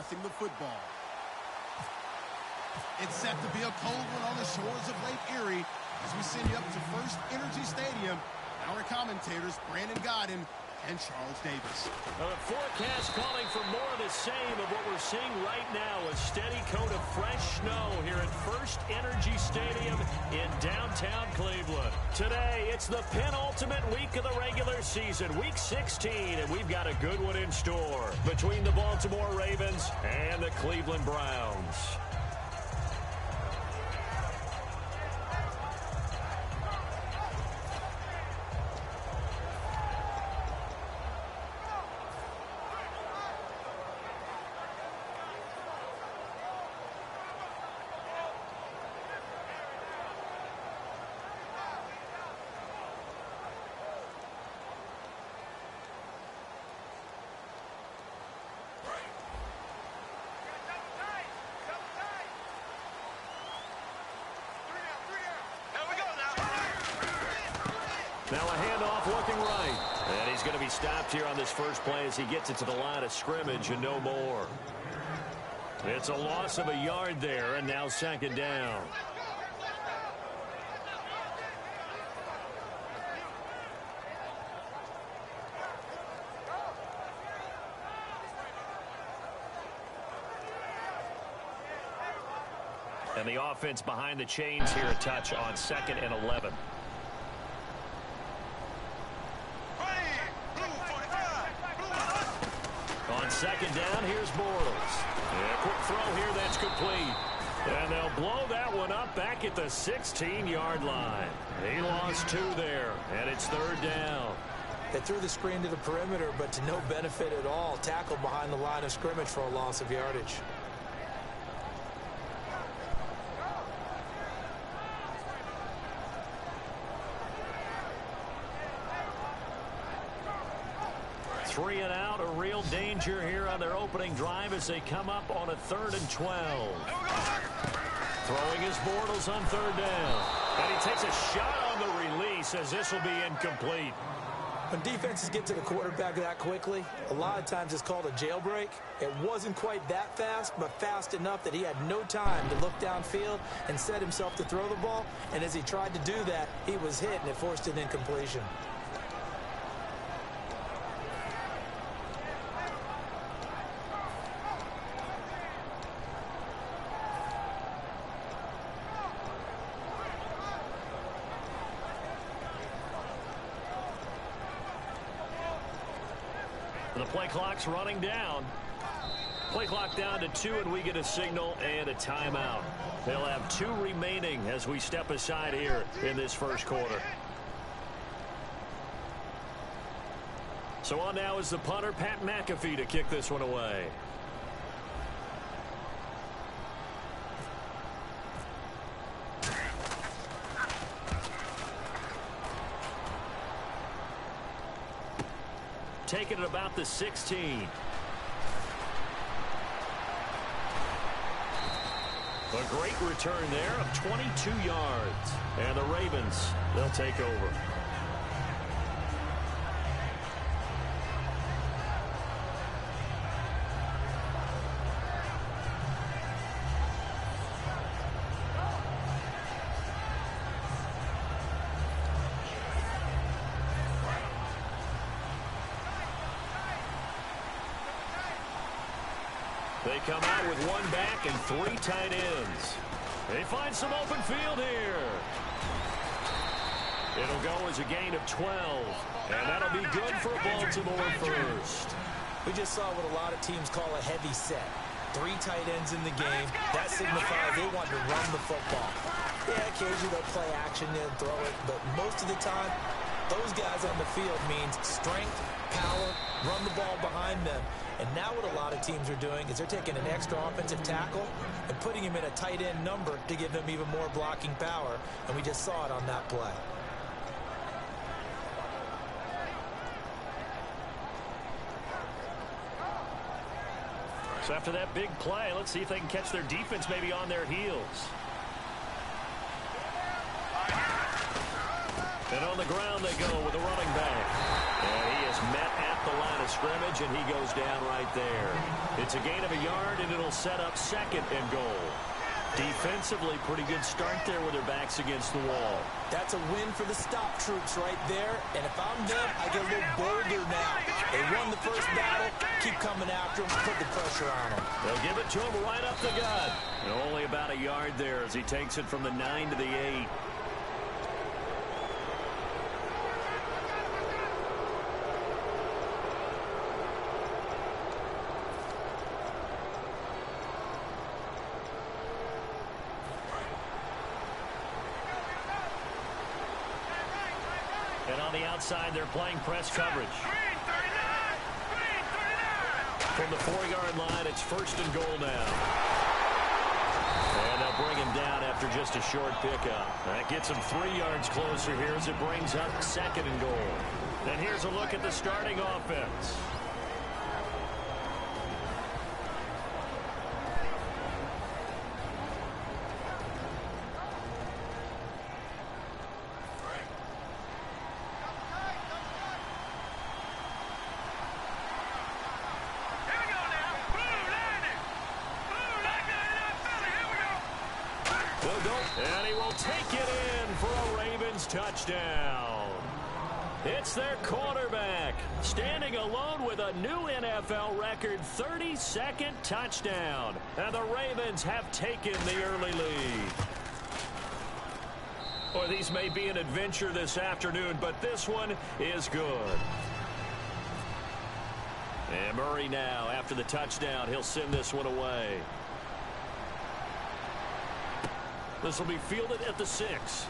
passing the football. It's set to be a cold one on the shores of Lake Erie as we send you up to First Energy Stadium. Our commentators, Brandon Godden and Charles Davis. The forecast calling for more of the same of what we're seeing right now. A steady coat of fresh snow here at First Energy Stadium in downtown Cleveland. Today, it's the penultimate week of the regular season, week 16, and we've got a good one in store between the Baltimore Ravens and the Cleveland Browns. Now a handoff looking right. And he's going to be stopped here on this first play as he gets it to the line of scrimmage and no more. It's a loss of a yard there, and now second down. And the offense behind the chains here a touch on 2nd and 11. On second down, here's Bortles. And a quick throw here that's complete. And they'll blow that one up back at the 16-yard line. He lost 2 there, and it's 3rd down. They threw the screen to the perimeter, but to no benefit at all. Tackled behind the line of scrimmage for a loss of yardage. Three and out, a real danger here on their opening drive as they come up on a 3rd and 12. Throwing his Bortles on 3rd down. And he takes a shot on the release as this will be incomplete. When defenses get to the quarterback that quickly, a lot of times it's called a jailbreak. It wasn't quite that fast, but fast enough that he had no time to look downfield and set himself to throw the ball. And as he tried to do that, he was hit, and it forced an incompletion. The play clock's running down. Play clock down to 2, and we get a signal and a timeout. They'll have 2 remaining as we step aside here in this first quarter. So on now is the punter, Pat McAfee, to kick this one away. Taking it about the 16. A great return there of 22 yards. And the Ravens, they'll take over. They come out with 1 back and 3 tight ends. They find some open field here. It'll go as a gain of 12. And that'll be good for Baltimore first. We just saw what a lot of teams call a heavy set. 3 tight ends in the game. That signifies they want to run the football. Yeah, occasionally they'll play action and throw it, but most of the time, those guys on the field means strength, power, run the ball behind them. And now what a lot of teams are doing is they're taking an extra offensive tackle and putting him in a tight end number to give him even more blocking power. And we just saw it on that play. So after that big play, let's see if they can catch their defense maybe on their heels. And on the ground they go with the running back. And he is met at the line of scrimmage, and he goes down right there. It's a gain of a yard, and it'll set up 2nd and goal. Defensively, pretty good start there with their backs against the wall. That's a win for the stop troops right there. And if I'm them, I get a little bolder now. They won the first battle. Keep coming after them. Put the pressure on them. They'll give it to him right up the gut. And only about a yard there as he takes it from the 9 to the 8. And on the outside, they're playing press coverage. From the 4-yard line, it's 1st and goal now. And they'll bring him down after just a short pickup. That gets him 3 yards closer here as it brings up 2nd and goal. And here's a look at the starting offense. And he will take it in for a Ravens touchdown. It's their quarterback standing alone with a new NFL record 32nd touchdown. And the Ravens have taken the early lead. Or these may be an adventure this afternoon, but this one is good. And Murray now, after the touchdown, he'll send this one away. This will be fielded at the 6.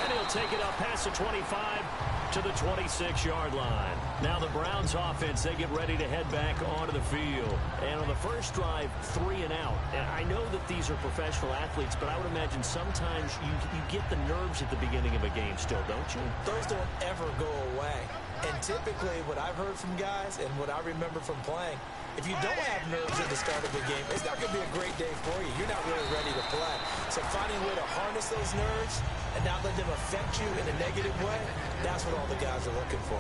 And he'll take it up past the 25 to the 26-yard line. Now the Browns offense, they get ready to head back onto the field. And on the first drive, 3 and out. And I know that these are professional athletes, but I would imagine sometimes you get the nerves at the beginning of a game still, don't you? Those don't ever go away. And typically what I've heard from guys and what I remember from playing, if you don't have nerves at the start of a game, it's not going to be a great day for you. You're not really ready to play. So finding a way to harness those nerves and not let them affect you in a negative way, that's what all the guys are looking for.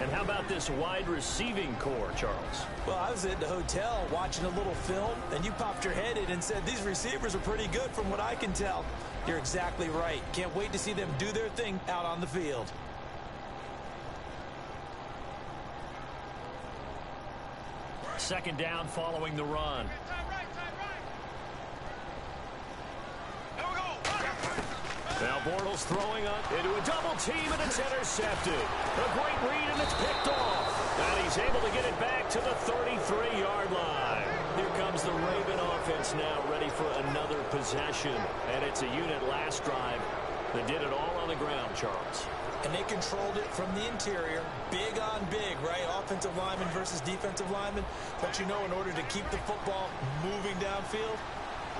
And how about this wide receiving core, Charles? Well, I was at the hotel watching a little film, and you popped your head in and said, these receivers are pretty good from what I can tell. You're exactly right. Can't wait to see them do their thing out on the field. Second down following the run. Now Bortles throwing up into a double team, and it's intercepted. A great read, and it's picked off. And he's able to get it back to the 33-yard line. Here comes the Raven offense now, ready for another possession. And it's a unit last drive that did it all on the ground, Charles. And they controlled it from the interior. Big on big, right? Offensive lineman versus defensive lineman. But you know, in order to keep the football moving downfield,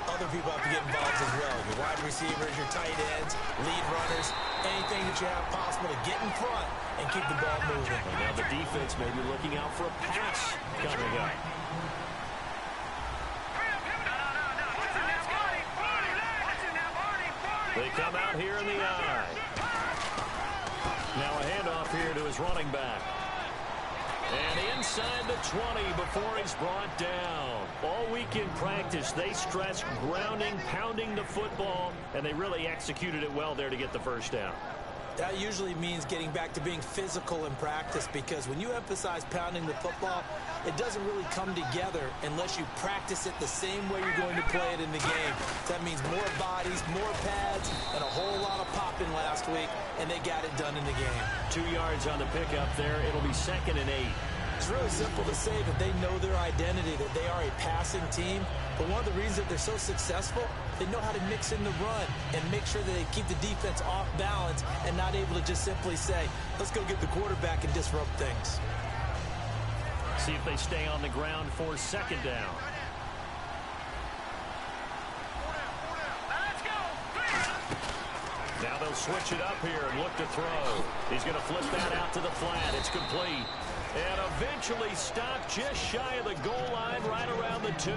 other people have to get involved as well. Your wide receivers, your tight ends, lead runners, anything that you have possible to get in front and keep the ball moving. And now the defense may be looking out for a pass coming up. They come out here in the eye. Now a handoff here to his running back. And inside the 20 before he's brought down. All week in practice, they stressed grounding, pounding the football, and they really executed it well there to get the first down. That usually means getting back to being physical in practice, because when you emphasize pounding the football, it doesn't really come together unless you practice it the same way you're going to play it in the game. That means more bodies, more pads, and a whole lot of popping last week, and they got it done in the game. 2 yards on the pickup there. It'll be 2nd and 8. It's really simple to say that they know their identity, that they are a passing team. But one of the reasons that they're so successful, they know how to mix in the run and make sure that they keep the defense off balance and not able to just simply say, let's go get the quarterback and disrupt things. See if they stay on the ground for 2nd down. Now they'll switch it up here and look to throw. He's going to flip that out to the flat. It's complete. And eventually stopped just shy of the goal line right around the 2.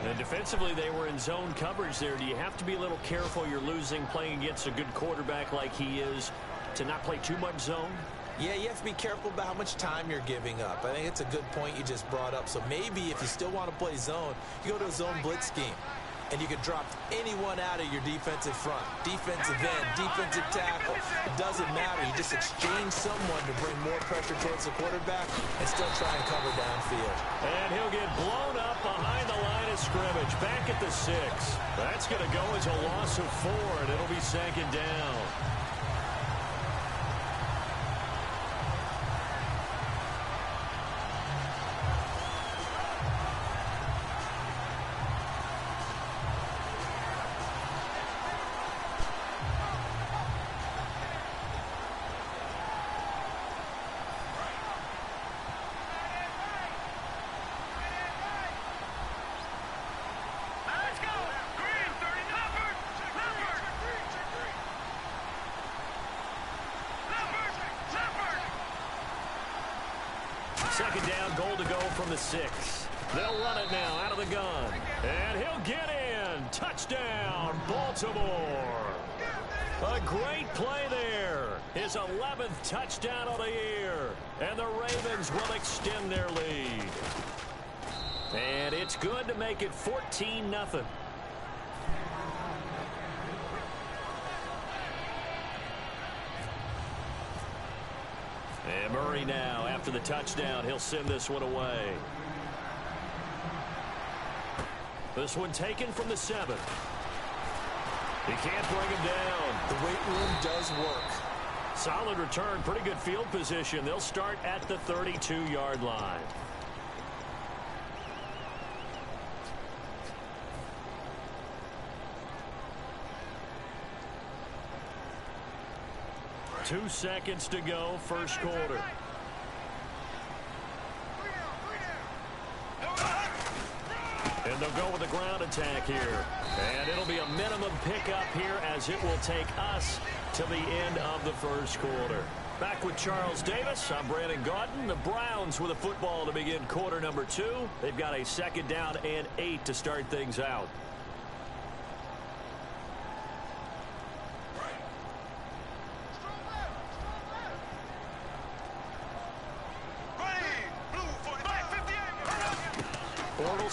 And defensively, they were in zone coverage there. Do you have to be a little careful you're losing playing against a good quarterback like he is to not play too much zone? Yeah, you have to be careful about how much time you're giving up. I think it's a good point you just brought up. So maybe if you still want to play zone, you go to a zone blitz scheme. And you can drop anyone out of your defensive front. Defensive end, defensive tackle. It doesn't matter. You just exchange someone to bring more pressure towards the quarterback and still try and cover downfield. And he'll get blown up behind the line of scrimmage. Back at the 6. That's going to go as a loss of 4, and it'll be 2nd down. Second down, goal to go from the 6. They'll run it now out of the gun. And he'll get in. Touchdown, Baltimore. A great play there. His 11th touchdown of the year. And the Ravens will extend their lead. And it's good to make it 14-0. And Murray now, after the touchdown, he'll send this one away. This one taken from the 7. He can't bring him down. The weight room does work. Solid return, pretty good field position. They'll start at the 32-yard line. Two seconds to go, first quarter. And they'll go with the ground attack here. And it'll be a minimum pickup here as it will take us to the end of the first quarter. Back with Charles Davis, I'm Brandon Gaudin. The Browns with a football to begin quarter number 2. They've got a 2nd down and 8 to start things out.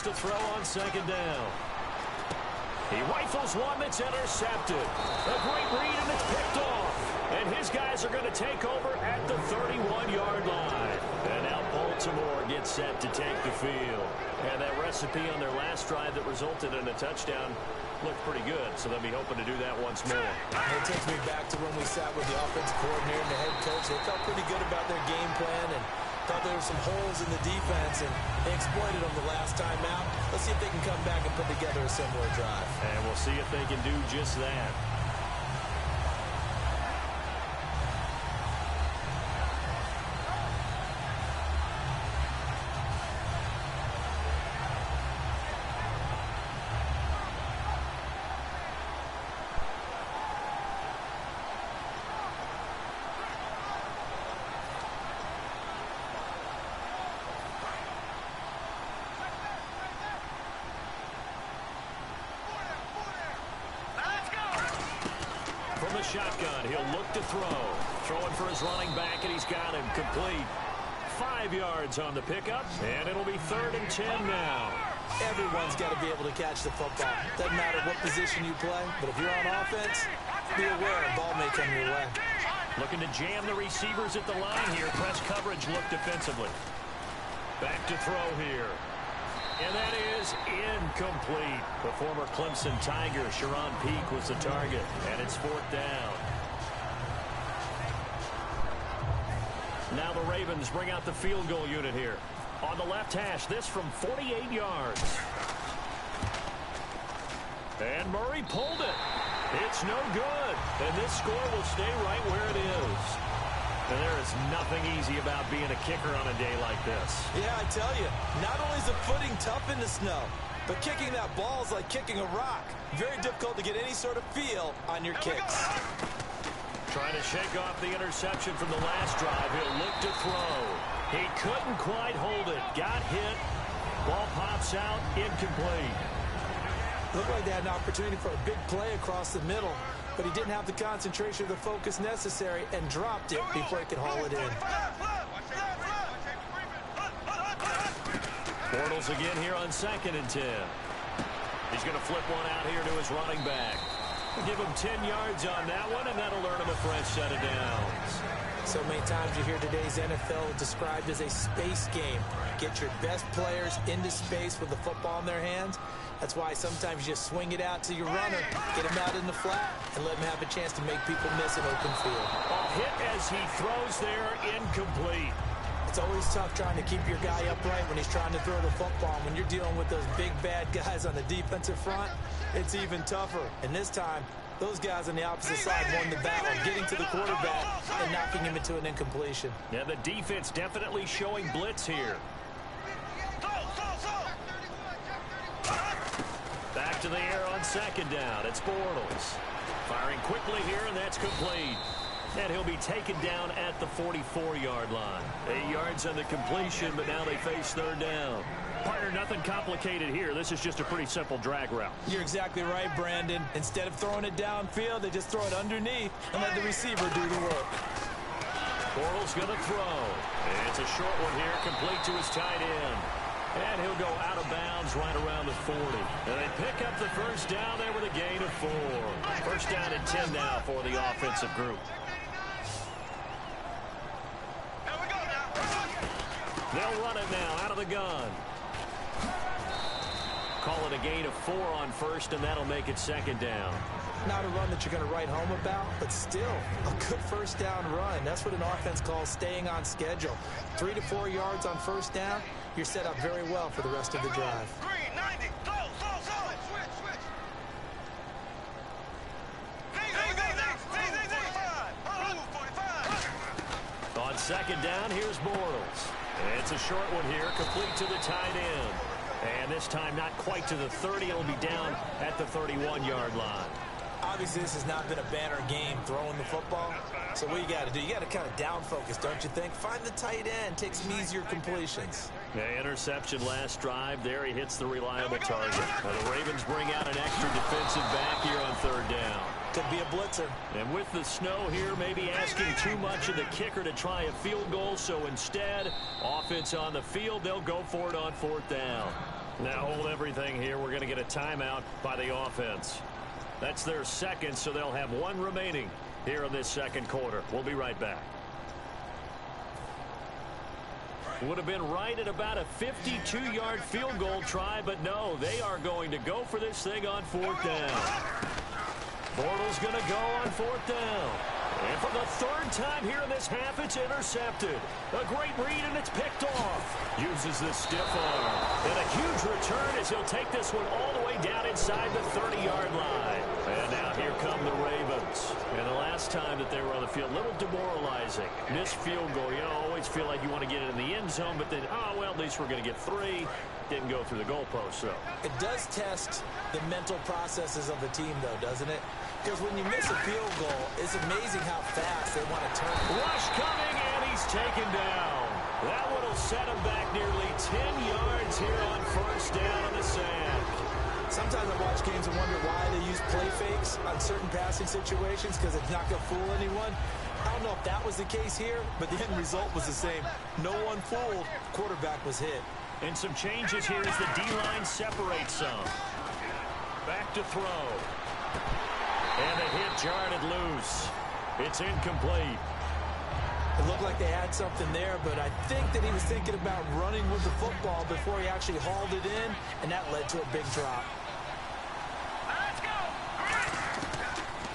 To throw on 2nd down. He rifles one that's intercepted. A great read, and it's picked off. And his guys are going to take over at the 31-yard line. And now Baltimore gets set to take the field. And that recipe on their last drive that resulted in a touchdown looked pretty good, so they'll be hoping to do that once more. It takes me back to when we sat with the offensive coordinator and the head coach. They felt pretty good about their game plan and thought there were some holes in the defense, and they exploited them the last time out. Let's see if they can come back and put together a similar drive. And we'll see if they can do just that. From the shotgun, he'll look to throw. Throwing for his running back, and he's got him complete. 5 yards on the pickup, and it'll be 3rd and 10 now. Everyone's got to be able to catch the football. Doesn't matter what position you play, but if you're on offense, be aware a ball may come your way. Looking to jam the receivers at the line here. Press coverage look defensively. Back to throw here. And that is incomplete. The former Clemson Tiger, Sharon Peak, was the target. And it's 4th down. Now the Ravens bring out the field goal unit here. On the left hash, this from 48 yards. And Murray pulled it. It's no good. And this score will stay right where it is. And there is nothing easy about being a kicker on a day like this. Yeah, I tell you, not only is the footing tough in the snow, but kicking that ball is like kicking a rock. Very difficult to get any sort of feel on your kicks. Trying to shake off the interception from the last drive. He'll look to throw. He couldn't quite hold it. Got hit. Ball pops out. Incomplete. Looked like they had an opportunity for a big play across the middle, but he didn't have the concentration or the focus necessary and dropped it before he could haul it in. Bortles again here on 2nd and 10. He's going to flip one out here to his running back. Give him 10 yards on that one, and that'll earn him a fresh set of downs. So many times you hear today's NFL described as a space game. Get your best players into space with the football in their hands. That's why sometimes you just swing it out to your runner, get him out in the flat, and let him have a chance to make people miss an open field. A hit as he throws there, incomplete. It's always tough trying to keep your guy upright when he's trying to throw the football. When you're dealing with those big, bad guys on the defensive front, it's even tougher. And this time, those guys on the opposite side won the battle, getting to the quarterback and knocking him into an incompletion. Yeah, the defense definitely showing blitz here. Back to the air on 2nd down. It's Bortles. Firing quickly here, and that's complete. And he'll be taken down at the 44-yard line. 8 yards on the completion, but now they face 3rd down. Partner, nothing complicated here. This is just a pretty simple drag route. You're exactly right, Brandon. Instead of throwing it downfield, they just throw it underneath and let the receiver do the work. Bortles going to throw. And it's a short one here, complete to his tight end. And he'll go out of bounds right around the 40. And they pick up the first down there with a gain of 4. First down and 10 now for the offensive group. They'll run it now out of the gun. Call it a gain of 4 on first, and that'll make it 2nd down. Not a run that you're going to write home about, but still a good first down run. That's what an offense calls staying on schedule. 3 to 4 yards on first down, you're set up very well for the rest of the drive. Green, 90, go, switch. On 2nd down, here's Bortles. It's a short one here, complete to the tight end. And this time not quite to the 30. It'll be down at the 31-yard line. Obviously, this has not been a banner game throwing the football. So what you got to do, you got to kind of down focus, don't you think? Find the tight end, take some easier completions. Yeah, interception last drive. There he hits the reliable target. Now the Ravens bring out an extra defensive back here on 3rd down. Could be a blitzer. And with the snow here, maybe asking too much of the kicker to try a field goal. So instead, offense on the field, they'll go for it on 4th down. Now hold everything here. We're going to get a timeout by the offense. That's their second, so they'll have 1 remaining here in this 2nd quarter. We'll be right back. Would have been right at about a 52-yard field goal try, but no, they are going to go for this thing on 4th down. Bortles going to go on 4th down. And for the 3rd time here in this half, it's intercepted. A great read, and it's picked off. Uses the stiff arm. And a huge return as he'll take this one all the way down inside the 30-yard line. And now here come the Ravens. And the last time that they were on the field, a little demoralizing. Missed field goal. You always feel like you want to get it in the end zone, but then, oh, well, at least we're going to get 3. Didn't go through the goalpost, though. It does test the mental processes of the team, though, doesn't it? Because when you miss a field goal, it's amazing how fast they want to turn. Rush coming, and he's taken down. That one will set him back nearly 10 yards here on 1st down on the sack. Sometimes I watch games and wonder why they use play fakes on certain passing situations, because it's not going to fool anyone. I don't know if that was the case here, but the end result was the same. No one fooled. Quarterback was hit. And some changes here as the D-line separates some. Back to throw. And the hit jarred it loose. It's incomplete. It looked like they had something there, but I think that he was thinking about running with the football before he actually hauled it in, and that led to a big drop.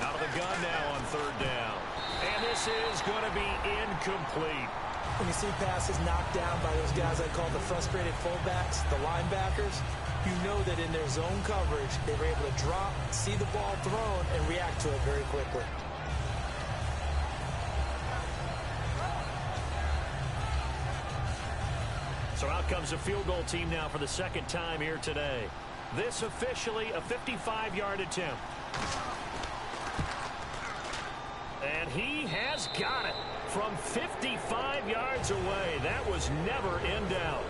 Out of the gun now on 3rd down. And this is going to be incomplete. When you see passes knocked down by those guys I call the frustrated fullbacks, the linebackers, you know that in their zone coverage, they were able to drop, see the ball thrown, and react to it very quickly. So out comes a field goal team now for the 2nd time here today. This officially a 55-yard attempt. And he has got it from 55 yards away. That was never in doubt.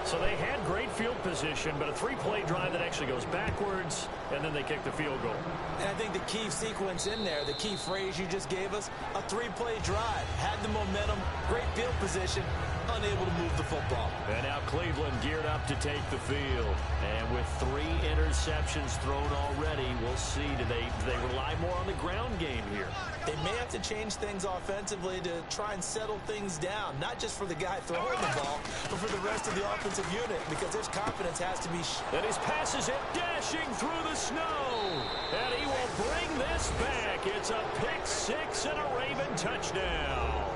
So they had great field position, but a three-play drive that actually goes backwards, and then they kick the field goal. And I think the key sequence in there, the key phrase you just gave us, a three-play drive. Had the momentum, great field position, unable to move the football. And now Cleveland geared up to take the field. And with 3 interceptions thrown already, we'll see, do they rely more on the ground game here? They may have to change things offensively to try and settle things down, not just for the guy throwing the ball, but for the rest of the offensive unit, because their confidence has to be... And his passes it dashing through the snow. And he will bring this back. It's a pick 6 and a Raven touchdown.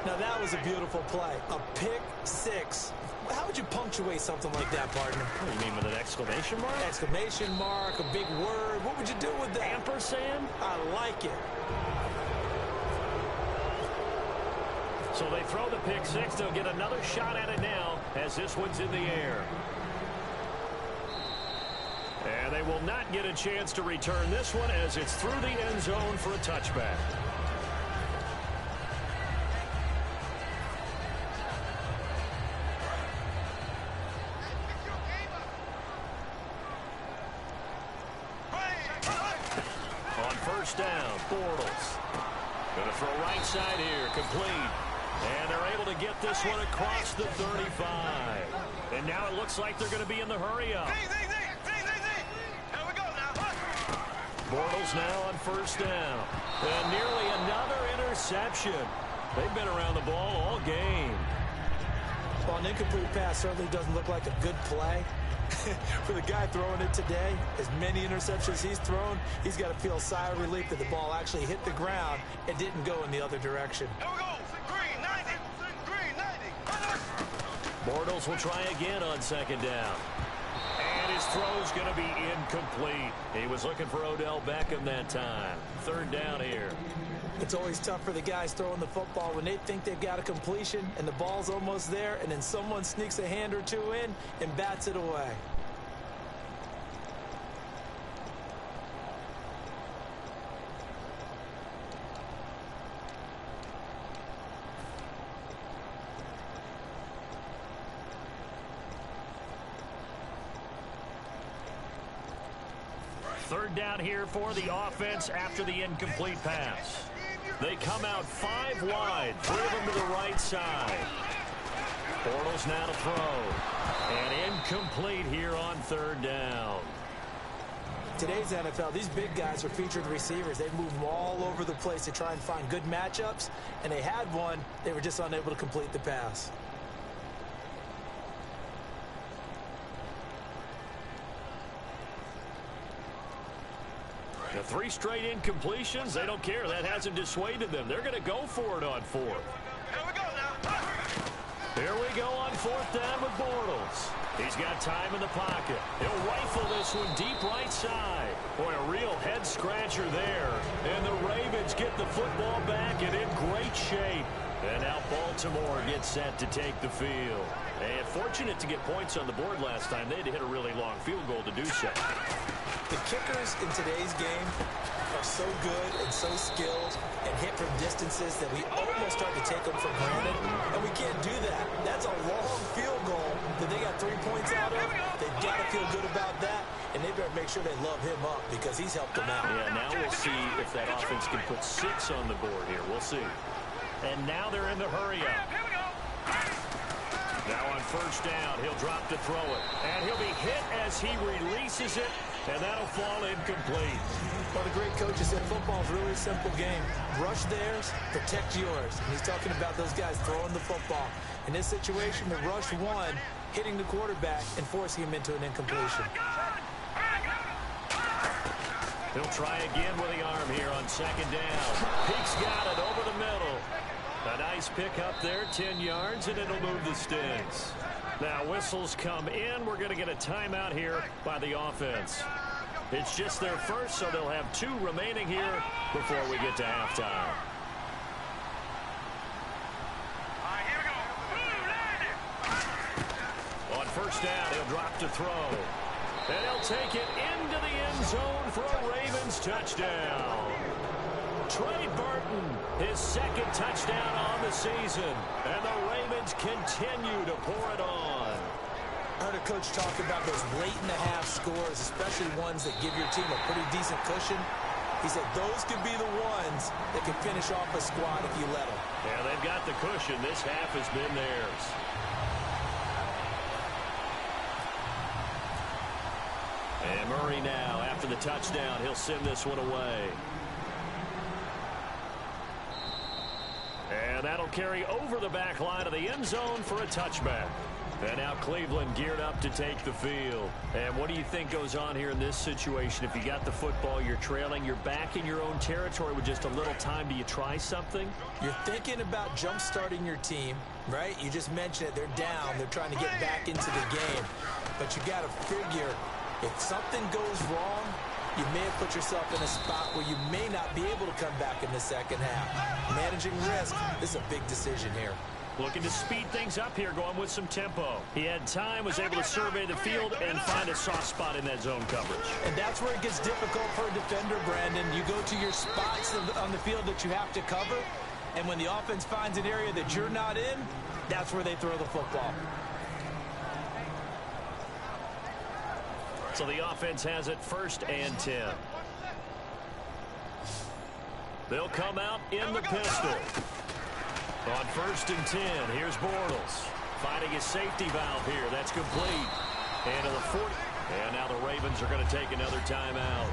Now that was a beautiful play. A pick 6. How would you punctuate something like that, partner? What do you mean, with an exclamation mark? Exclamation mark, a big word. What would you do with that? Ampersand? I like it. So they throw the pick 6. They'll get another shot at it now as this one's in the air. And they will not get a chance to return this one as it's through the end zone for a touchback. On first down, Bortles. Going to throw right side here, complete. And they're able to get this one across the 35. And now it looks like they're going to be in the hurry-up. Here we go now. Bortles now on first down. And nearly another interception. They've been around the ball all game. Well, an incomplete pass certainly doesn't look like a good play. For the guy throwing it today, as many interceptions he's thrown, he's got to feel a sigh of relief that the ball actually hit the ground and didn't go in the other direction. Here we go. Green 90. Green 90. Bortles will try again on second down. And his throw's going to be incomplete. He was looking for Odell Beckham that time. Third down here. It's always tough for the guys throwing the football when they think they've got a completion and the ball's almost there, and then someone sneaks a hand or two in and bats it away. Third down here for the offense after the incomplete pass. They come out 5 wide, 3 of them to the right side. Bortles now to throw. And incomplete here on third down. Today's NFL, these big guys are featured receivers. They move them all over the place to try and find good matchups, and they had one. They were just unable to complete the pass. The 3 straight incompletions, they don't care. That hasn't dissuaded them. They're going to go for it on 4th. Here we go now. Here we go on 4th down with Bortles. He's got time in the pocket. He'll rifle this one deep right side. Boy, a real head-scratcher there. And the Ravens get the football back and in great shape. And now Baltimore gets set to take the field. And fortunate to get points on the board last time. They had to hit a really long field goal to do so. The kickers in today's game are so good and so skilled and hit from distances that we almost start to take them for granted, and we can't do that. That's a long field goal that they got 3 points out of. They've got to feel good about that, and they better make sure they love him up because he's helped them out. Yeah, now we'll see if that offense can put 6 on the board here. We'll see. And now they're in the hurry-up. Now on first down, he'll drop to throw it. And he'll be hit as he releases it, and that'll fall incomplete. Well, the great coaches said football is really a simple game. Rush theirs, protect yours. And he's talking about those guys throwing the football. In this situation, the rush one, hitting the quarterback and forcing him into an incompletion. He'll try again with the arm here on second down. Peake's got it over the middle. A nice pick up there, 10 yards, and it'll move the sticks. Now whistles come in. We're going to get a timeout here by the offense. It's just their first, so they'll have 2 remaining here before we get to halftime. All right, here we go. On first down, he'll drop to throw. And he'll take it into the end zone for a Ravens touchdown. Trey Burton, his 2nd touchdown on the season. And the Ravens continue to pour it on. I heard a coach talk about those late-in-the-half scores, especially ones that give your team a pretty decent cushion. He said those could be the ones that can finish off a squad if you let them. Yeah, they've got the cushion. This half has been theirs. And Murray now, after the touchdown, he'll send this one away. And that'll carry over the back line of the end zone for a touchback. And now Cleveland geared up to take the field. And what do you think goes on here in this situation? If you got the football, you're trailing, you're back in your own territory with just a little time. Do you try something? You're thinking about jump-starting your team, right? You just mentioned it. They're down. They're trying to get back into the game. But you got to figure, if something goes wrong, you may have put yourself in a spot where you may not be able to come back in the second half. Managing risk, this is a big decision here. Looking to speed things up here, going with some tempo. He had time, was able to survey the field and find a soft spot in that zone coverage. And that's where it gets difficult for a defender, Brandon. You go to your spots on the field that you have to cover, and when the offense finds an area that you're not in, that's where they throw the football. So the offense has it 1st and 10. They'll come out in the pistol. On 1st and 10, here's Bortles. Finding his safety valve here. That's complete. And to the 40. And now the Ravens are going to take another timeout.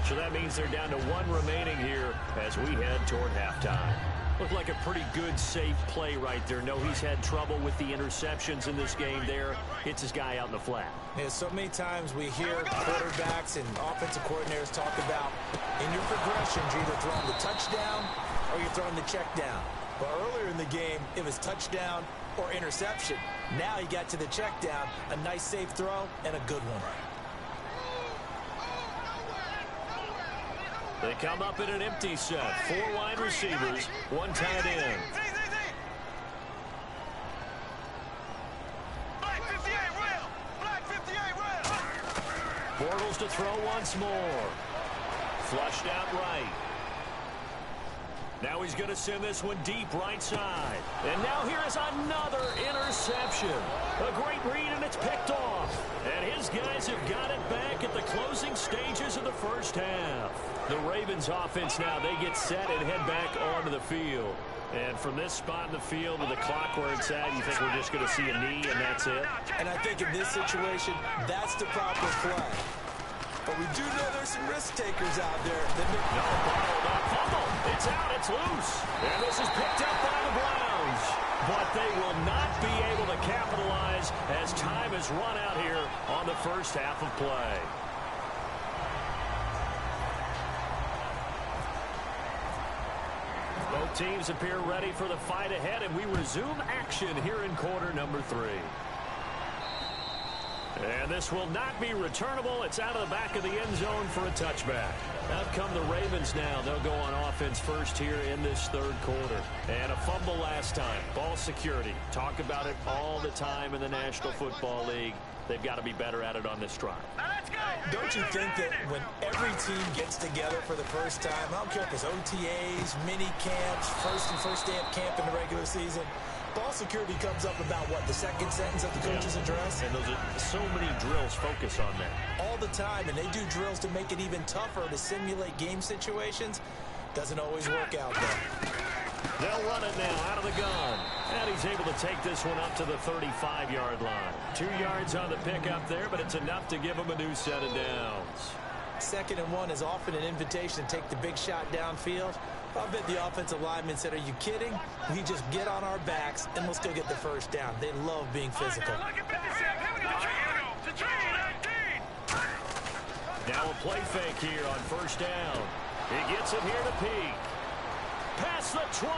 So that means they're down to 1 remaining here as we head toward halftime. Looked like a pretty good, safe play right there. No, he's had trouble with the interceptions in this game there. Hits his guy out in the flat. Yeah, so many times we hear quarterbacks and offensive coordinators talk about in your progressions, you're either throwing the touchdown or you're throwing the check down. But earlier in the game, it was touchdown or interception. Now he got to the check down, a nice safe throw, and a good one. They come up in an empty set. 4 wide receivers, 1 tight end. Bortles to throw once more. Flushed out right. Now he's going to send this one deep right side. And now here is another interception. A great read, and it's picked off. And his guys have got it back at the closing stages of the first half. The Ravens offense now, they get set and head back onto the field. And from this spot in the field with the clock where it's at, you think we're just going to see a knee and that's it? And I think in this situation, that's the proper play. But we do know there's some risk takers out there. No, fumble. It's out. It's loose. And this is picked up by the Browns. But they will not be able to capitalize as time has run out here on the first half of play. Both teams appear ready for the fight ahead, and we resume action here in quarter number 3. And this will not be returnable. It's out of the back of the end zone for a touchback. Out come the Ravens now. They'll go on offense first here in this 3rd quarter. And a fumble last time. Ball security. Talk about it all the time in the National Football League. They've got to be better at it on this drive. Don't you think that when every team gets together for the first time, I don't care if it's OTAs, mini camps, first day of camp in the regular season, ball security comes up about, what, the 2nd sentence of the coach's address? And those are so many drills focus on that. All the time, and they do drills to make it even tougher to simulate game situations. Doesn't always work out, though. They'll run it now out of the gun. And he's able to take this one up to the 35-yard line. 2 yards on the pickup there, but it's enough to give him a new set of downs. 2nd and 1 is often an invitation to take the big shot downfield. I bet the offensive lineman said, are you kidding? We just get on our backs and let's go get the first down. They love being physical. Now a play fake here on 1st down. He gets it here to Peak. Past the 20.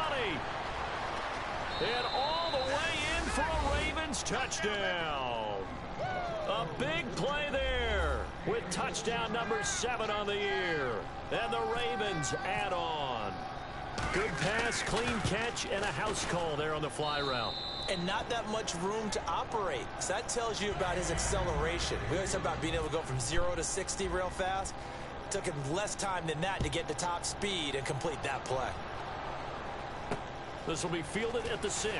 And all the way in for a Ravens touchdown. A big play there with touchdown number 7 on the year. And the Ravens add on. Good pass, clean catch, and a house call there on the fly route. And not that much room to operate. So that tells you about his acceleration. We always talk about being able to go from 0 to 60 real fast. It took him less time than that to get to top speed and complete that play. This will be fielded at the 6.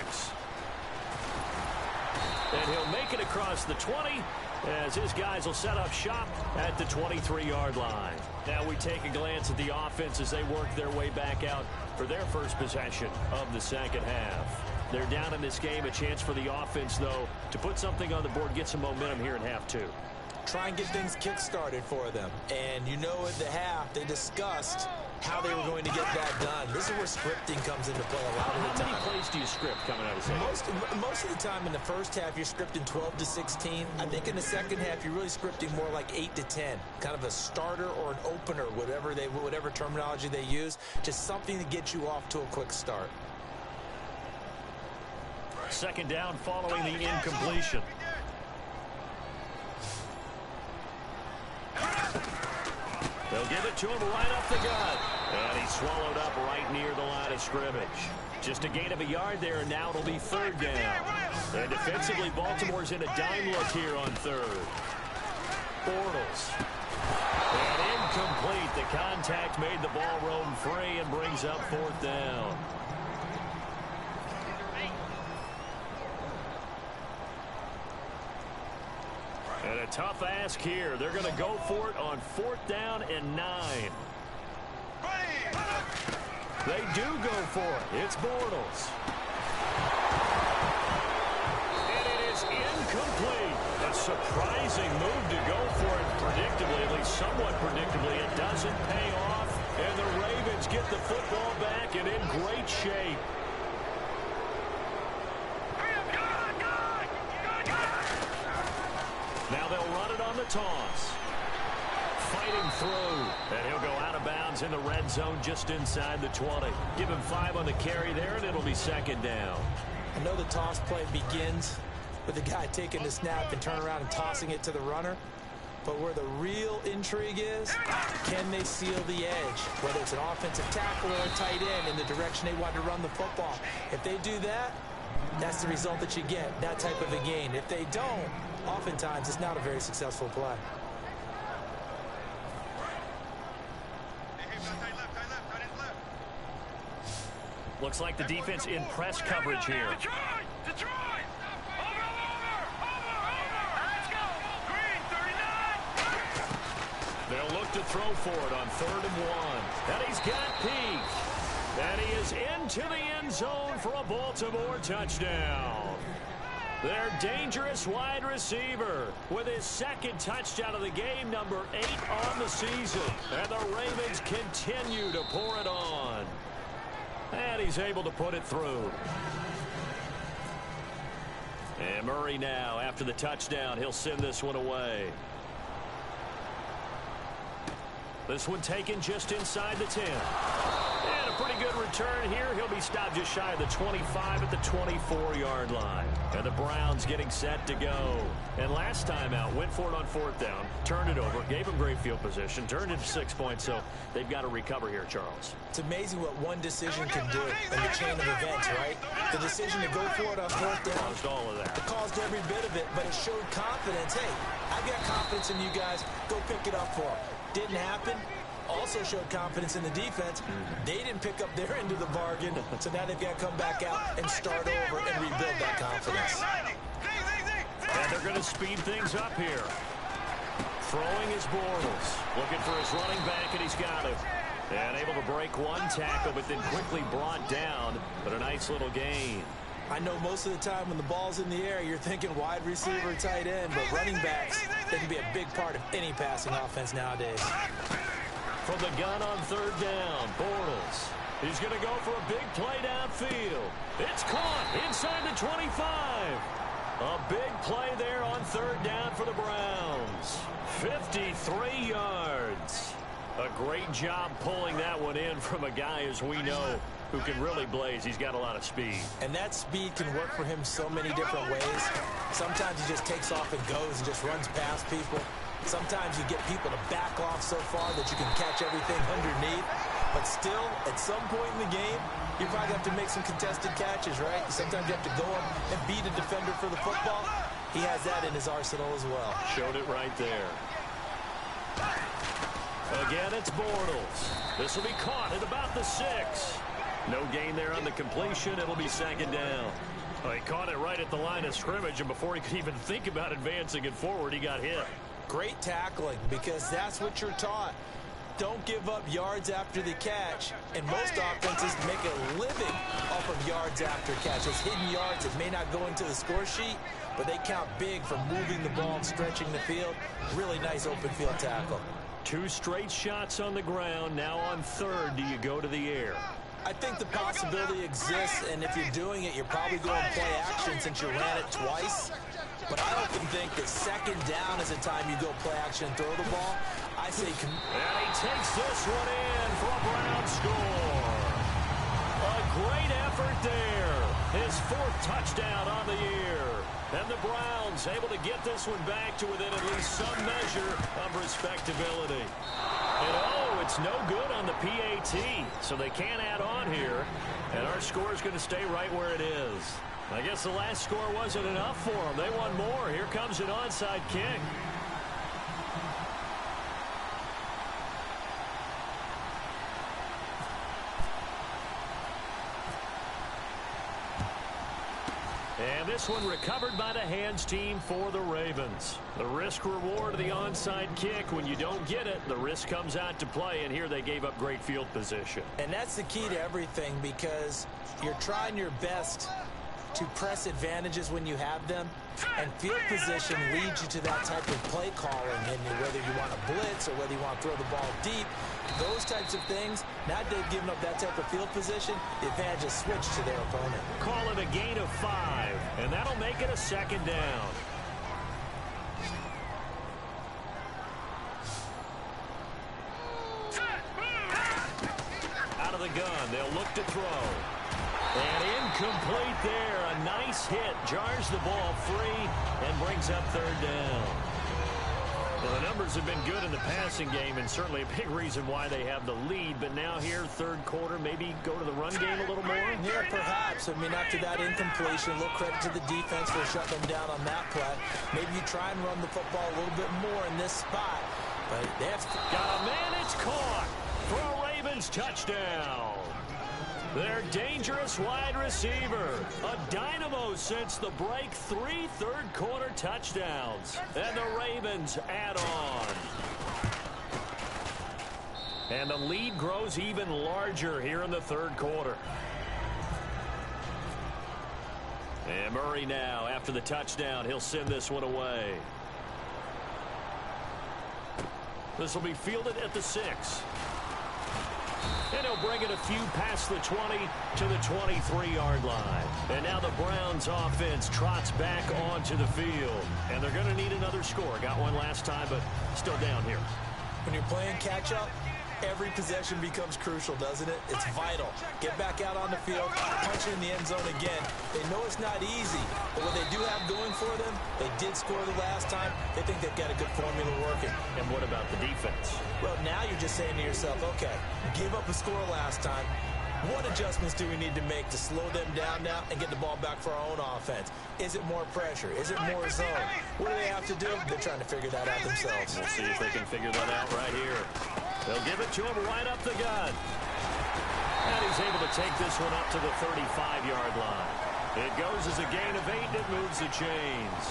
And he'll make it across the 20 as his guys will set up shop at the 23-yard line. Now we take a glance at the offense as they work their way back out for their first possession of the second half. They're down in this game. A chance for the offense, though, to put something on the board, get some momentum here in half two. Try and get things kick-started for them. And you know at the half, they discussed how they were going to get that done. This is where scripting comes into play a lot of the time. How many plays do you script coming out of the second? Most of the time in the first half, you're scripting 12 to 16. I think in the second half, you're really scripting more like 8 to 10. Kind of a starter or an opener, whatever terminology they use. Just something to get you off to a quick start. Second down following the incompletion. They'll give it to him right up the gut. And he's swallowed up right near the line of scrimmage. Just a gain of a yard there, and now it'll be third down. And defensively, Baltimore's in a dime look here on third. Bortles. And incomplete. The contact made the ball roam free and brings up fourth down. And a tough ask here. They're going to go for it on fourth down and 9. They do go for it. It's Bortles. And it is incomplete. A surprising move to go for it predictably, at least somewhat predictably. It doesn't pay off, and the Ravens get the football back and in great shape. Now they'll run it on the toss. Fighting through, and he'll go out of bounds in the red zone just inside the 20. Give him 5 on the carry there, and it'll be second down. I know the toss play begins with the guy taking the snap and turn around and tossing it to the runner. But where the real intrigue is, can they seal the edge? Whether it's an offensive tackle or a tight end in the direction they want to run the football. If they do that, that's the result that you get, that type of a gain. If they don't, oftentimes it's not a very successful play. Looks like the defense in press coverage here. Detroit! Over! Let's go! Green, 39! They'll look to throw for it on 3rd and 1. And he's got Peak. And he is into the end zone for a Baltimore touchdown. Their dangerous wide receiver with his second touchdown of the game, number 8 on the season. And the Ravens continue to pour it on. And he's able to put it through. And Murray now, after the touchdown, he'll send this one away. This one taken just inside the 10. And a pretty good return here. He'll be stopped just shy of the 25 at the 24-yard line. And the Browns getting set to go. And last time out, went for it on 4th down, turned it over, gave him great field position, turned it to 6 points, so they've got to recover here, Charles. It's amazing what one decision can do in the chain of events, right? The decision to go for it on 4th down. Caused all of that. It caused every bit of it, but it showed confidence. Hey, I've got confidence in you guys. Go pick it up for them. Didn't happen. Also showed confidence in the defense. They didn't pick up their end of the bargain, so now they've got to come back out and start over and rebuild that confidence. And they're going to speed things up here. Throwing his Bortles. Looking for his running back, and he's got him. And able to break one tackle, but then quickly brought down. But a nice little gain. I know most of the time when the ball's in the air, you're thinking wide receiver, tight end, but running backs, they can be a big part of any passing offense nowadays. From the gun on 3rd down, Bortles. He's going to go for a big play downfield. It's caught inside the 25. A big play there on 3rd down for the Browns. 53 yards. A great job pulling that one in from a guy, as we know, who can really blaze. He's got a lot of speed. And that speed can work for him so many different ways. Sometimes he just takes off and goes and just runs past people. Sometimes you get people to back off so far that you can catch everything underneath. But still, at some point in the game, you probably have to make some contested catches, right? Sometimes you have to go up and beat a defender for the football. He has that in his arsenal as well. Showed it right there. Again, it's Bortles. This will be caught at about the 6. No gain there on the completion. It'll be 2nd down. Well, he caught it right at the line of scrimmage, and before he could even think about advancing it forward, he got hit. Great tackling, because that's what you're taught. Don't give up yards after the catch, and most offenses make a living off of yards after catch. Those hidden yards that may not go into the score sheet, but they count big for moving the ball and stretching the field. Really nice open field tackle. 2 straight shots on the ground. Now on third, do you go to the air? I think the possibility exists, and if you're doing it, you're probably going to play action since you ran it twice. But I often think that second down is the time you go play action and throw the ball. I say... And he takes this one in for a Brown score. A great effort there. His 4th touchdown on the year. And the Browns able to get this one back to within at least some measure of respectability. And oh, it's no good on the PAT, so they can't add on here. And our score is going to stay right where it is. I guess the last score wasn't enough for them. They want more. Here comes an onside kick. And this one recovered by the hands team for the Ravens. The risk-reward of the onside kick. When you don't get it, the risk comes out to play, and here they gave up great field position. And that's the key to everything, because you're trying your best to press advantages when you have them, and field position leads you to that type of play calling, and whether you want to blitz or whether you want to throw the ball deep, those types of things. Now they've given up that type of field position, the advantage is switched to their opponent. Call it a gain of 5, and that'll make it a second down. Out of the gun, they'll look to throw. And incomplete there. A nice hit. Jars the ball free and brings up third down. Well, the numbers have been good in the passing game, and certainly a big reason why they have the lead. But now here, third quarter, maybe go to the run game a little more? Yeah, perhaps. I mean, after that incompletion, a little credit to the defense for shutting them down on that play. Maybe you try and run the football a little bit more in this spot. But they have got a man. It's caught for a Ravens touchdown. Their dangerous wide receiver. A dynamo since the break. 3 third-quarter touchdowns. And the Ravens add on. And the lead grows even larger here in the third quarter. And Murray now, after the touchdown, he'll send this one away. This will be fielded at the 6. And he'll bring it a few past the 20 to the 23-yard line. And now the Browns offense trots back onto the field. And they're going to need another score. Got one last time, but still down here. When you're playing catch-up, every possession becomes crucial, doesn't it? It's vital. Get back out on the field, punch it in the end zone again. They know it's not easy, but what they do have going for them, they did score the last time. They think they've got a good formula working. And what about the defense? Well, now you're just saying to yourself, okay, give up a score last time. What adjustments do we need to make to slow them down now and get the ball back for our own offense? Is it more pressure? Is it more zone? What do they have to do? They're trying to figure that out themselves. We'll see if they can figure that out right here. They'll give it to him right up the gut. And he's able to take this one up to the 35-yard line. It goes as a gain of 8, and it moves the chains.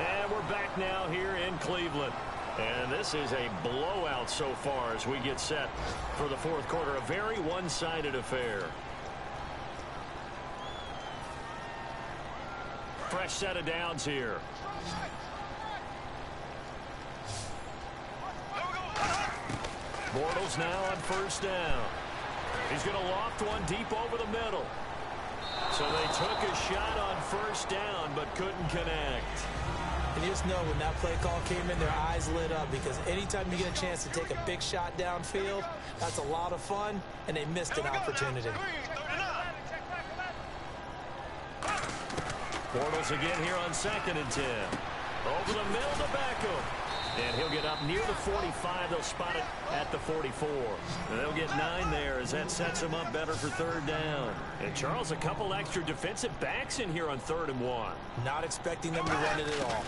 And we're back now here in Cleveland. And this is a blowout so far as we get set for the fourth quarter. A very one-sided affair. Fresh set of downs here. Bortles now on first down. He's going to loft one deep over the middle. So they took a shot on first down but couldn't connect. And you just know when that play call came in, their eyes lit up, because anytime you get a chance to take a big shot downfield, that's a lot of fun, and they missed an opportunity. Bortles again here on 2nd and 10. Over the middle to Beckham. And he'll get up near the 45. They'll spot it at the 44. And they'll get 9 there as that sets them up better for third down. And Charles, a couple extra defensive backs in here on 3rd and 1. Not expecting them to run it at all.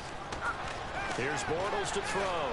Here's Bortles to throw.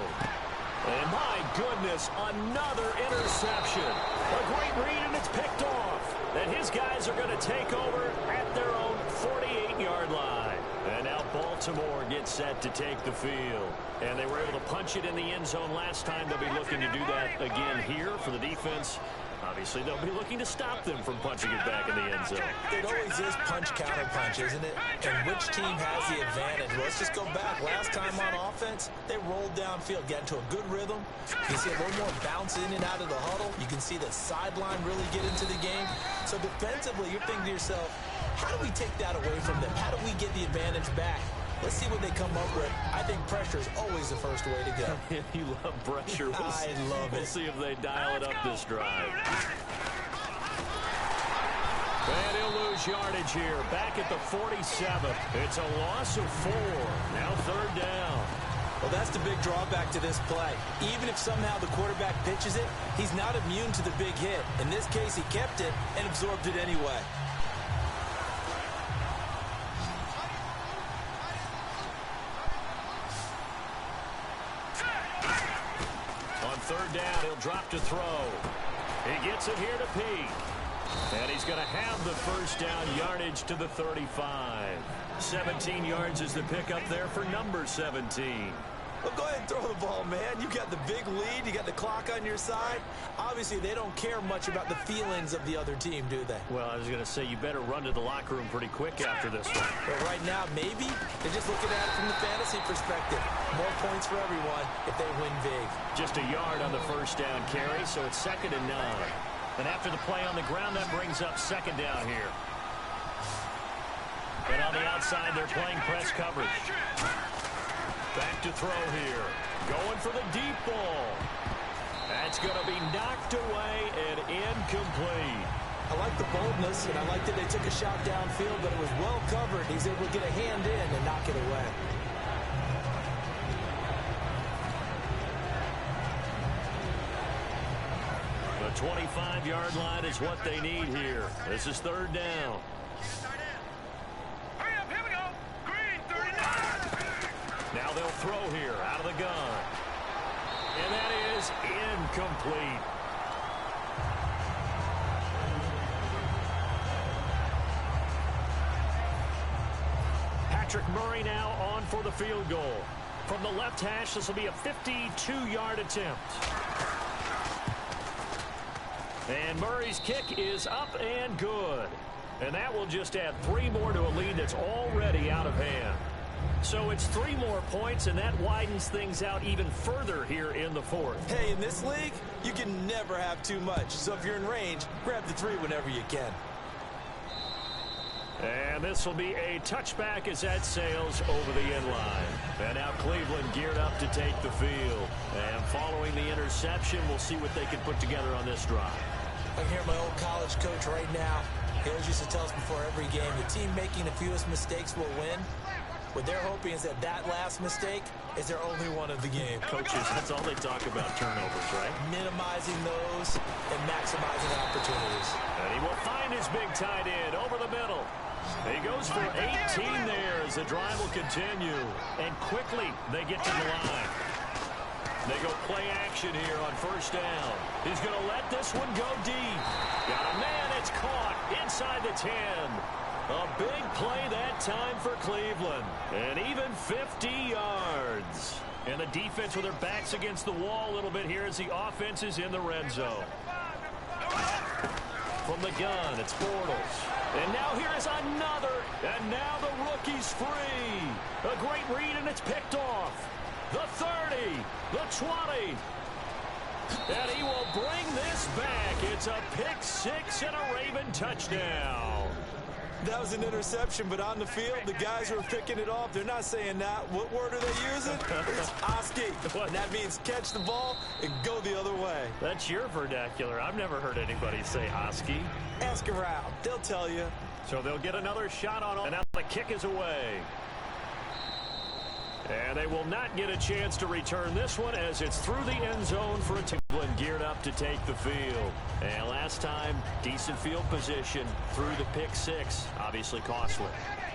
And my goodness, another interception. A great read, and it's picked off. that his guys are going to take over at their own 48-yard line. And now Baltimore gets set to take the field. And they were able to punch it in the end zone last time. They'll be looking to do that again here for the defense. Obviously, they'll be looking to stop them from punching it back in the end zone. It always is punch-counter-punch, isn't it? And which team has the advantage? Well, let's just go back. Last time on offense, they rolled downfield, got into a good rhythm. You can see a little more bounce in and out of the huddle. You can see the sideline really get into the game. So defensively, you're thinking to yourself, how do we take that away from them? How do we get the advantage back? Let's see what they come up with. I think pressure is always the first way to go. You love pressure. I love it. We'll see if they dial it up this drive. And he'll lose yardage here. Back at the 47. It's a loss of 4. Now 3rd down. Well, that's the big drawback to this play. Even if somehow the quarterback pitches it, he's not immune to the big hit. In this case, he kept it and absorbed it anyway. On 3rd down, he'll drop to throw. He gets it here to Peak. And he's going to have the 1st down yardage to the 35. 17 yards is the pickup there for number 17. Well, go ahead and throw the ball, man. You got the big lead. You got the clock on your side. Obviously, they don't care much about the feelings of the other team, do they? Well, I was going to say, you better run to the locker room pretty quick after this one. But right now, maybe they're just looking at it from the fantasy perspective. More points for everyone if they win big. Just a yard on the 1st down carry, so it's 2nd and 9. And after the play on the ground, that brings up 2nd down here. And on the outside, they're playing press coverage. Back to throw here. Going for the deep ball. That's going to be knocked away and incomplete. I like the boldness, and I like that they took a shot downfield, but it was well covered. He's able to get a hand in and knock it away. The 25-yard line is what they need here. This is 3rd down. Now they'll throw here out of the gun. And that is incomplete. Patrick Murray now on for the field goal. From the left hash, this will be a 52-yard attempt. And Murray's kick is up and good. And that will just add 3 more to a lead that's already out of hand. So it's 3 more points, and that widens things out even further here in the 4th. Hey, in this league, you can never have too much. So if you're in range, grab the 3 whenever you can. And this will be a touchback as that sails over the end line. And now Cleveland geared up to take the field. And following the interception, we'll see what they can put together on this drive. I can hear my old college coach right now. He always used to tell us before every game, the team making the fewest mistakes will win. What they're hoping is that last mistake is their only one of the game. Coaches, that's all they talk about, turnovers, right? Minimizing those and maximizing opportunities. And he will find his big tight end over the middle. He goes for 18 there as the drive will continue. And quickly they get to the line. They go play action here on 1st down. He's going to let this one go deep. Got a man, it's caught inside the 10. A big play that time for Cleveland. And even 50 yards. And the defense with their backs against the wall a little bit here as the offense is in the red zone. From the gun, it's Bortles. And now here is another. And now the rookie's free. A great read, and it's picked off. The 30, the 20. And he will bring this back. It's a pick-6 and a Raven touchdown. That was an interception, but on the field, the guys who are picking it off, they're not saying that. What word are they using? It's Oski. And that means catch the ball and go the other way. That's your vernacular. I've never heard anybody say Oski. Ask around. They'll tell you. So they'll get another shot on it. And now the kick is away. And they will not get a chance to return this one as it's through the end zone for a Cleveland geared up to take the field. And last time, decent field position through the pick-6, obviously costly.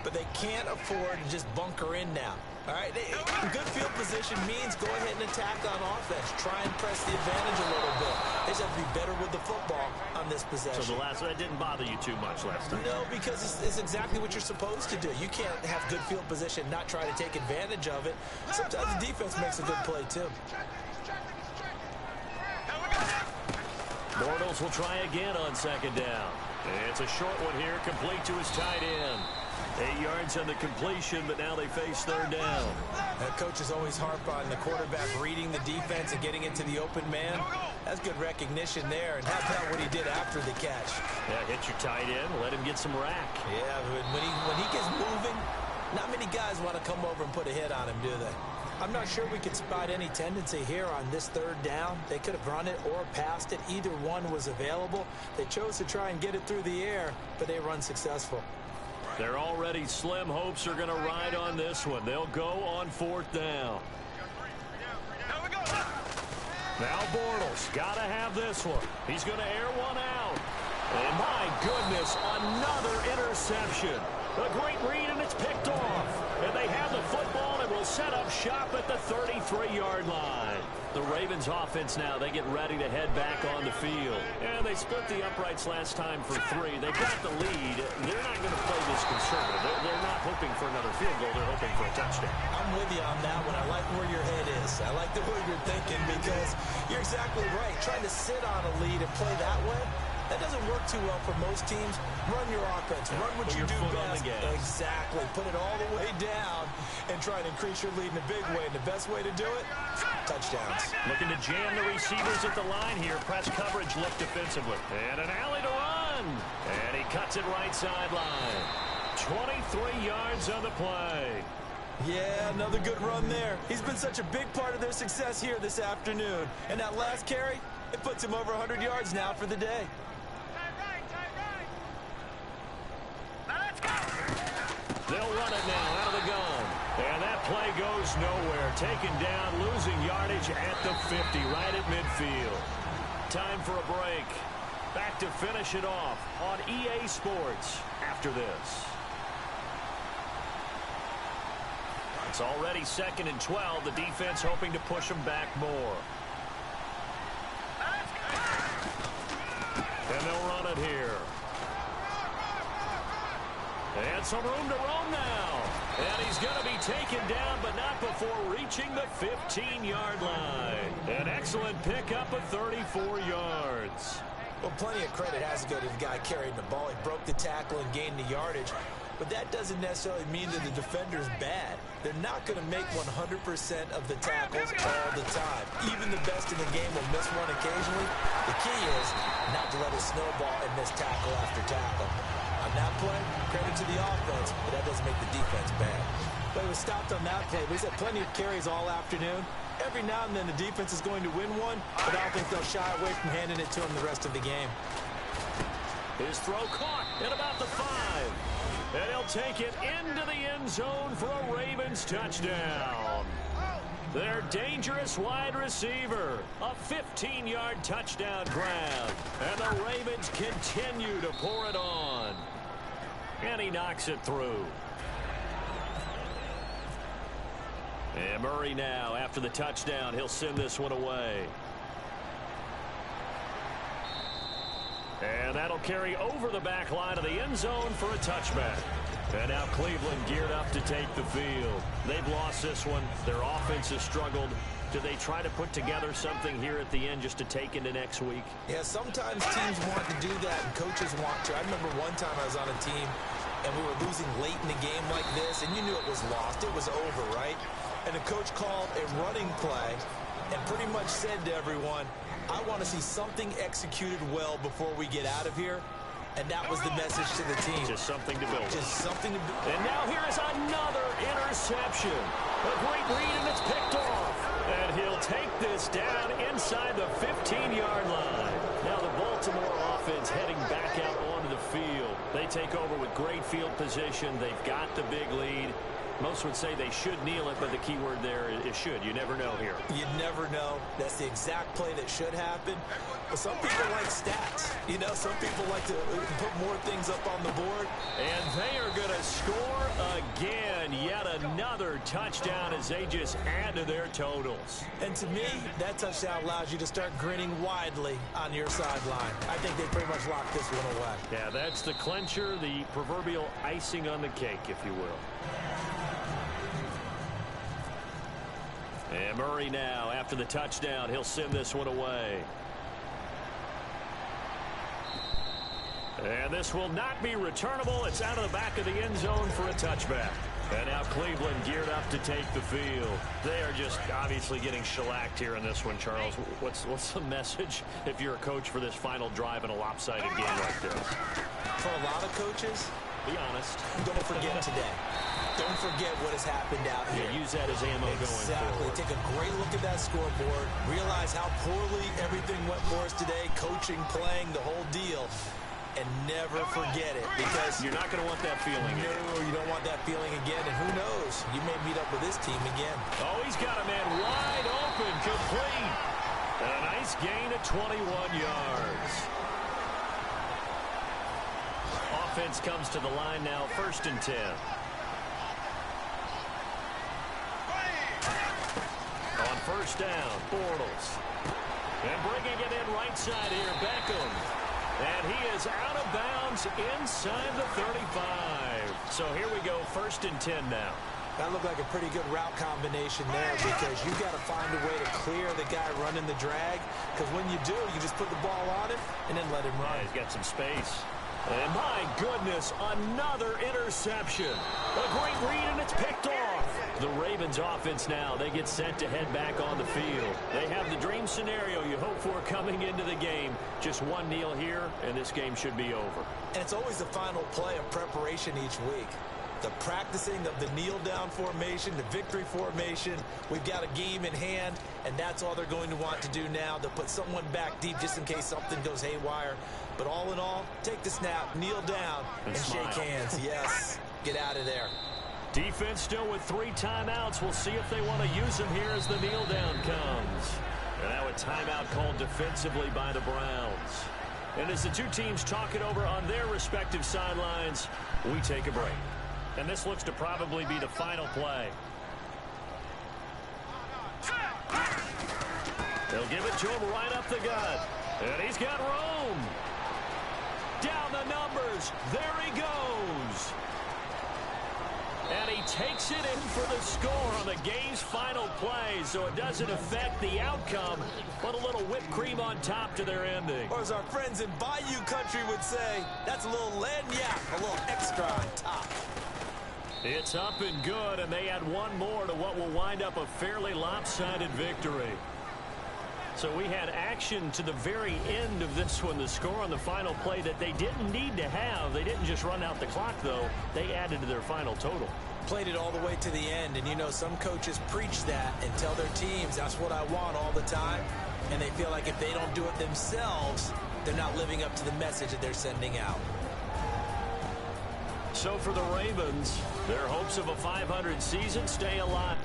But they can't afford to just bunker in now. All right, good field position means go ahead and attack on offense. Try and press the advantage a little bit. They just have to be better with the football on this possession. So the last one, that didn't bother you too much last time? No, because it's exactly what you're supposed to do. You can't have good field position, not try to take advantage of it. Sometimes the defense makes a good play, too. Bortles will try again on second down. It's a short one here, complete to his tight end. 8 yards on the completion, but now they face third down. Coaches always harp on the quarterback reading the defense and getting into the open man. That's good recognition there. And how about what he did after the catch? Yeah, hit your tight end, let him get some rack. Yeah, when he gets moving, not many guys want to come over and put a hit on him, do they? I'm not sure we could spot any tendency here on this third down. They could have run it or passed it. Either one was available. They chose to try and get it through the air, but they were unsuccessful. Their already slim hopes are going to ride on this one. They'll go on fourth down. Now Bortles got to have this one. He's going to air one out. And my goodness, another interception. A great read, and it's picked off. And they have the football and will set up shop at the 33-yard line. The Ravens offense now, they get ready to head back on the field. And they split the uprights last time for 3. They've got the lead. They're not going to play this conservative. They're not hoping for another field goal. They're hoping for a touchdown. I'm with you on that one. I like where your head is. I like the way you're thinking because you're exactly right. Trying to sit on a lead and play that way, that doesn't work too well for most teams. Run your offense. Run what you do best. Exactly. Put it all the way down and try and increase your lead in a big way. And the best way to do it, touchdowns. Looking to jam the receivers at the line here. Press coverage look defensively. And an alley to run. And he cuts it right sideline. 23 yards on the play. Yeah, another good run there. He's been such a big part of their success here this afternoon. And that last carry, it puts him over 100 yards now for the day. They'll run it now out of the gun. And that play goes nowhere. Taken down, losing yardage at the 50, right at midfield. Time for a break. Back to finish it off on EA Sports after this. It's already 2nd and 12. The defense hoping to push them back more. And they'll run it here. And some room to roam now. And he's going to be taken down, but not before reaching the 15-yard line. An excellent pickup of 34 yards. Well, plenty of credit has to go to the guy carrying the ball. He broke the tackle and gained the yardage. But that doesn't necessarily mean that the defender's bad. They're not going to make 100% of the tackles all the time. Even the best in the game will miss one occasionally. The key is not to let it snowball and miss tackle after tackle. On that play, credit to the offense, but that doesn't make the defense bad. But it was stopped on that play. We've had plenty of carries all afternoon. Every now and then the defense is going to win one, but I don't think they'll shy away from handing it to him the rest of the game. His throw caught at about the 5. And he'll take it into the end zone for a Ravens touchdown. Their dangerous wide receiver. A 15-yard touchdown grab. And the Ravens continue to pour it on. And he knocks it through. And Murray now, after the touchdown, he'll send this one away. And that'll carry over the back line of the end zone for a touchback. And now Cleveland geared up to take the field. They've lost this one. Their offense has struggled. Do they try to put together something here at the end just to take into next week? Yeah, sometimes teams want to do that and coaches want to. I remember one time I was on a team and we were losing late in the game like this, and you knew it was lost. It was over, right? And the coach called a running play and pretty much said to everyone, I want to see something executed well before we get out of here. And that was the message to the team. Just something to build. Just something to build. And now here is another interception. A great read, and it's picked off. And he'll take this down inside the 15-yard line. Now the Baltimore offense heading back out onto the field. They take over with great field position. They've got the big lead. Most most would say they should kneel it, but the key word there is should. You never know here. You never know. That's the exact play that should happen. But some people like stats. You know, some people like to put more things up on the board. And they are going to score again. Yet another touchdown as they just add to their totals. And to me, that touchdown allows you to start grinning widely on your sideline. I think they pretty much locked this one away. Yeah, that's the clincher, the proverbial icing on the cake, if you will. And Murray now, after the touchdown, he'll send this one away. And this will not be returnable. It's out of the back of the end zone for a touchback. And now Cleveland geared up to take the field. They are just obviously getting shellacked here in this one, Charles. What's the message if you're a coach for this final drive in a lopsided game like this? For a lot of coaches, be honest. Don't forget today. Don't forget what has happened out here. Yeah, use that as ammo going forward. Take a great look at that scoreboard. Realize how poorly everything went for us today. Coaching, playing, the whole deal. And never forget it, because you're not going to want that feeling again. No, you don't want that feeling again, and who knows? You may meet up with this team again. Oh, he's got a man wide open, complete. And a nice gain of 21 yards. Offense comes to the line now, 1st and 10. On 1st down, Bortles. And bringing it in right side here, Beckham. And he is out of bounds inside the 35. So here we go, 1st and 10 now. That looked like a pretty good route combination there, because you've got to find a way to clear the guy running the drag. Because when you do, you just put the ball on him and then let him run. Yeah, he's got some space. And my goodness, another interception. A great read, and it's picked off. The Ravens offense now, they get set to head back on the field. They have the dream scenario you hope for coming into the game. Just one kneel here, and this game should be over. And it's always the final play of preparation each week. The practicing of the kneel-down formation, the victory formation. We've got a game in hand, and that's all they're going to want to do now. They'll put someone back deep just in case something goes haywire. But all in all, take the snap, kneel down, and shake hands. Yes, get out of there. Defense still with 3 timeouts. We'll see if they want to use them here as the kneel down comes. And now a timeout called defensively by the Browns. And as the two teams talk it over on their respective sidelines, we take a break. And this looks to probably be the final play. They'll give it to him right up the gut. And he's got room. Down the numbers. There he goes. And he takes it in for the score on the game's final play, so it doesn't affect the outcome, but a little whipped cream on top to their ending. Or as our friends in Bayou Country would say, that's a little lagniappe, a little extra on top. It's up and good, and they add one more to what will wind up a fairly lopsided victory. So we had action to the very end of this one, the score on the final play that they didn't need to have. They didn't just run out the clock, though. They added to their final total. Played it all the way to the end, and you know some coaches preach that and tell their teams that's what I want all the time, and they feel like if they don't do it themselves, they're not living up to the message that they're sending out. So for the Ravens, their hopes of a 500 season stay alive.